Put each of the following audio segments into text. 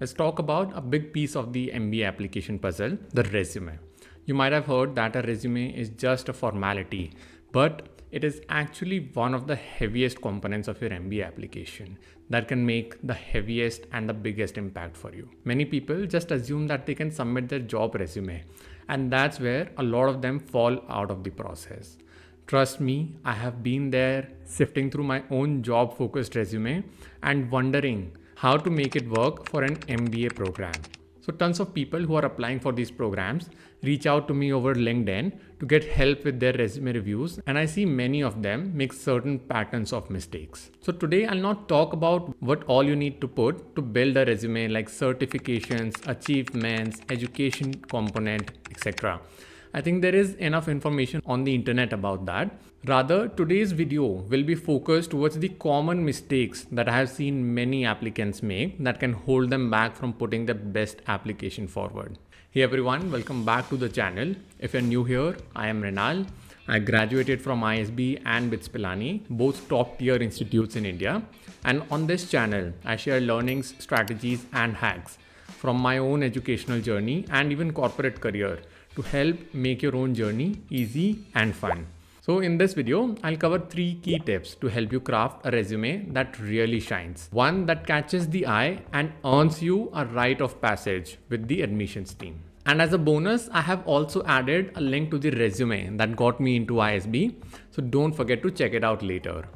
Let's talk about a big piece of the MBA application puzzle, the resume. You might have heard that a resume is just a formality, but it is actually one of the heaviest components of your MBA application that can make the heaviest and the biggest impact for you. Many people just assume that they can submit their job resume, and that's where a lot of them fall out of the process. Trust me, I have been there sifting through my own job focused resume and wondering how to make it work for an MBA program. So tons of people who are applying for these programs reach out to me over LinkedIn to get help with their resume reviews, and I see many of them make certain patterns of mistakes. So today I'll not talk about what all you need to put to build a resume like certifications, achievements, education component, etc. I think there is enough information on the internet about that. Rather, today's video will be focused towards the common mistakes that I have seen many applicants make that can hold them back from putting their best application forward. Hey everyone, welcome back to the channel. If you're new here, I am Renal. I graduated from ISB and BITS Pilani, both top tier institutes in India. And on this channel, I share learnings, strategies and hacks from my own educational journey and even corporate career to help make your own journey easy and fun. So in this video, I'll cover 3 key tips to help you craft a resume that really shines. One that catches the eye and earns you a rite of passage with the admissions team. And as a bonus, I have also added a link to the resume that got me into ISB. So don't forget to check it out later.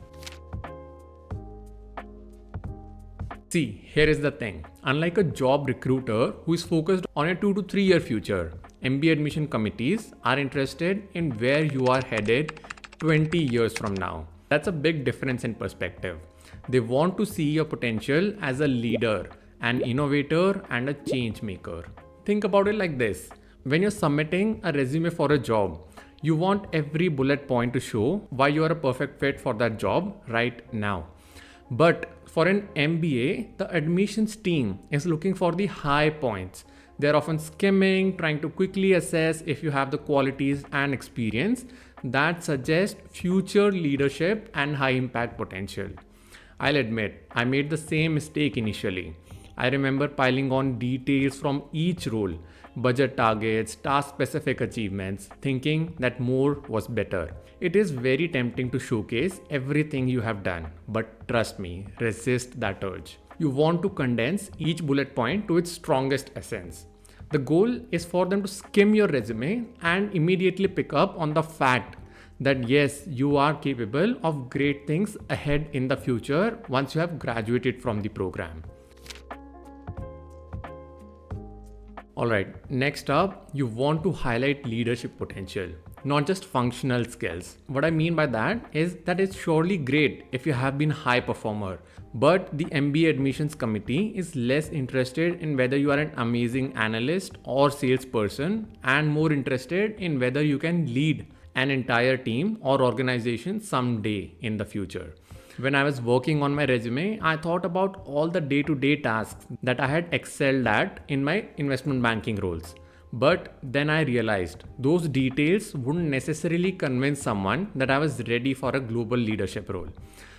See, here is the thing. Unlike a job recruiter who is focused on a 2 to 3 year future, MBA admission committees are interested in where you are headed 20 years from now. That's a big difference in perspective. They want to see your potential as a leader, an innovator, and a change maker. Think about it like this. When you're submitting a resume for a job, you want every bullet point to show why you are a perfect fit for that job right now. But for an MBA, the admissions team is looking for the high points. They're often skimming, trying to quickly assess if you have the qualities and experience that suggest future leadership and high impact potential. I'll admit, I made the same mistake initially. I remember piling on details from each role, budget targets, task-specific achievements, thinking that more was better. It is very tempting to showcase everything you have done, but trust me, resist that urge. You want to condense each bullet point to its strongest essence. The goal is for them to skim your resume and immediately pick up on the fact that yes, you are capable of great things ahead in the future once you have graduated from the program. Alright, next up, you want to highlight leadership potential, not just functional skills. What I mean by that is that it's surely great if you have been a high performer, but the MBA admissions committee is less interested in whether you are an amazing analyst or salesperson and more interested in whether you can lead an entire team or organization someday in the future. When I was working on my resume, I thought about all the day-to-day tasks that I had excelled at in my investment banking roles. But then I realized those details wouldn't necessarily convince someone that I was ready for a global leadership role.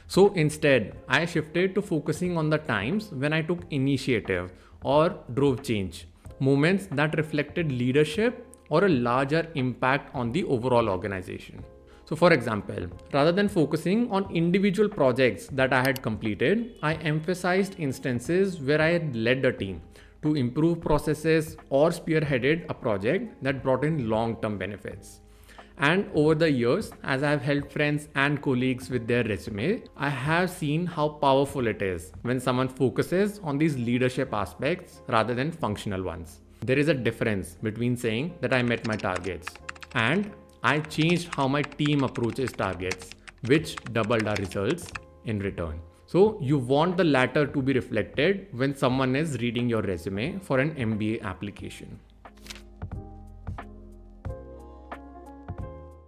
So instead, I shifted to focusing on the times when I took initiative or drove change, moments that reflected leadership or a larger impact on the overall organization. So for example, rather than focusing on individual projects that I had completed, I emphasized instances where I had led a team to improve processes or spearheaded a project that brought in long-term benefits. And over the years, as I have helped friends and colleagues with their resume, I have seen how powerful it is when someone focuses on these leadership aspects rather than functional ones. There is a difference between saying that I met my targets and I changed how my team approaches targets, which doubled our results in return. So you want the latter to be reflected when someone is reading your resume for an MBA application.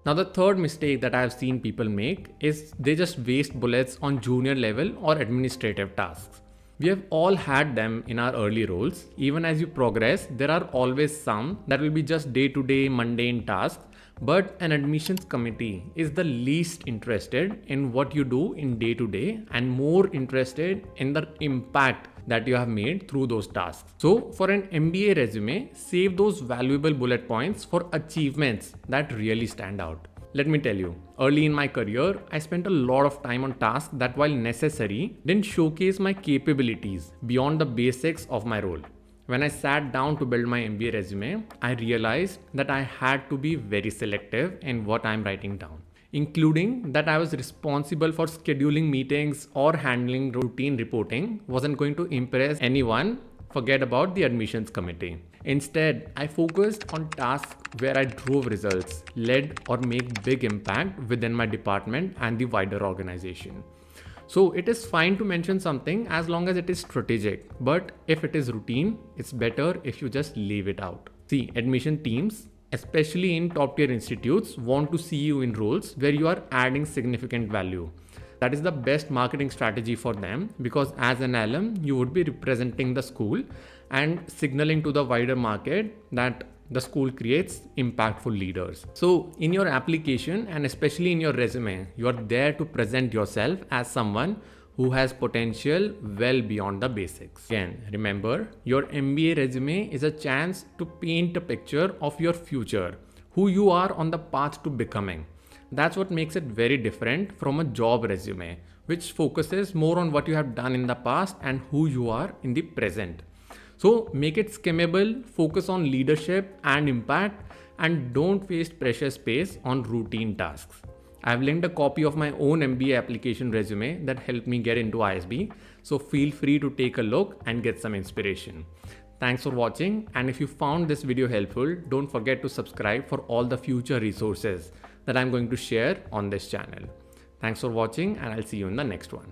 Now the third mistake that I have seen people make is they just waste bullets on junior level or administrative tasks. We have all had them in our early roles. Even as you progress, there are always some that will be just day-to-day mundane tasks. But an admissions committee is the least interested in what you do in day to day and more interested in the impact that you have made through those tasks. So for an MBA resume, save those valuable bullet points for achievements that really stand out. Let me tell you, early in my career, I spent a lot of time on tasks that, while necessary, didn't showcase my capabilities beyond the basics of my role. When I sat down to build my MBA resume, I realized that I had to be very selective in what I'm writing down, including that I was responsible for scheduling meetings or handling routine reporting wasn't going to impress anyone. Forget about the admissions committee. Instead, I focused on tasks where I drove results, led or made big impact within my department and the wider organization. So it is fine to mention something as long as it is strategic, but if it is routine, it's better if you just leave it out. See, admission teams, especially in top tier institutes, want to see you in roles where you are adding significant value. That is the best marketing strategy for them, because as an alum, you would be representing the school and signaling to the wider market that the school creates impactful leaders. So in your application and especially in your resume, you are there to present yourself as someone who has potential well beyond the basics. Again, remember, your MBA resume is a chance to paint a picture of your future, who you are on the path to becoming. That's what makes it very different from a job resume, which focuses more on what you have done in the past and who you are in the present. So make it skimmable, focus on leadership and impact, and don't waste precious space on routine tasks. I've linked a copy of my own MBA application resume that helped me get into ISB, so feel free to take a look and get some inspiration. Thanks for watching, and if you found this video helpful, don't forget to subscribe for all the future resources that I'm going to share on this channel. Thanks for watching, and I'll see you in the next one.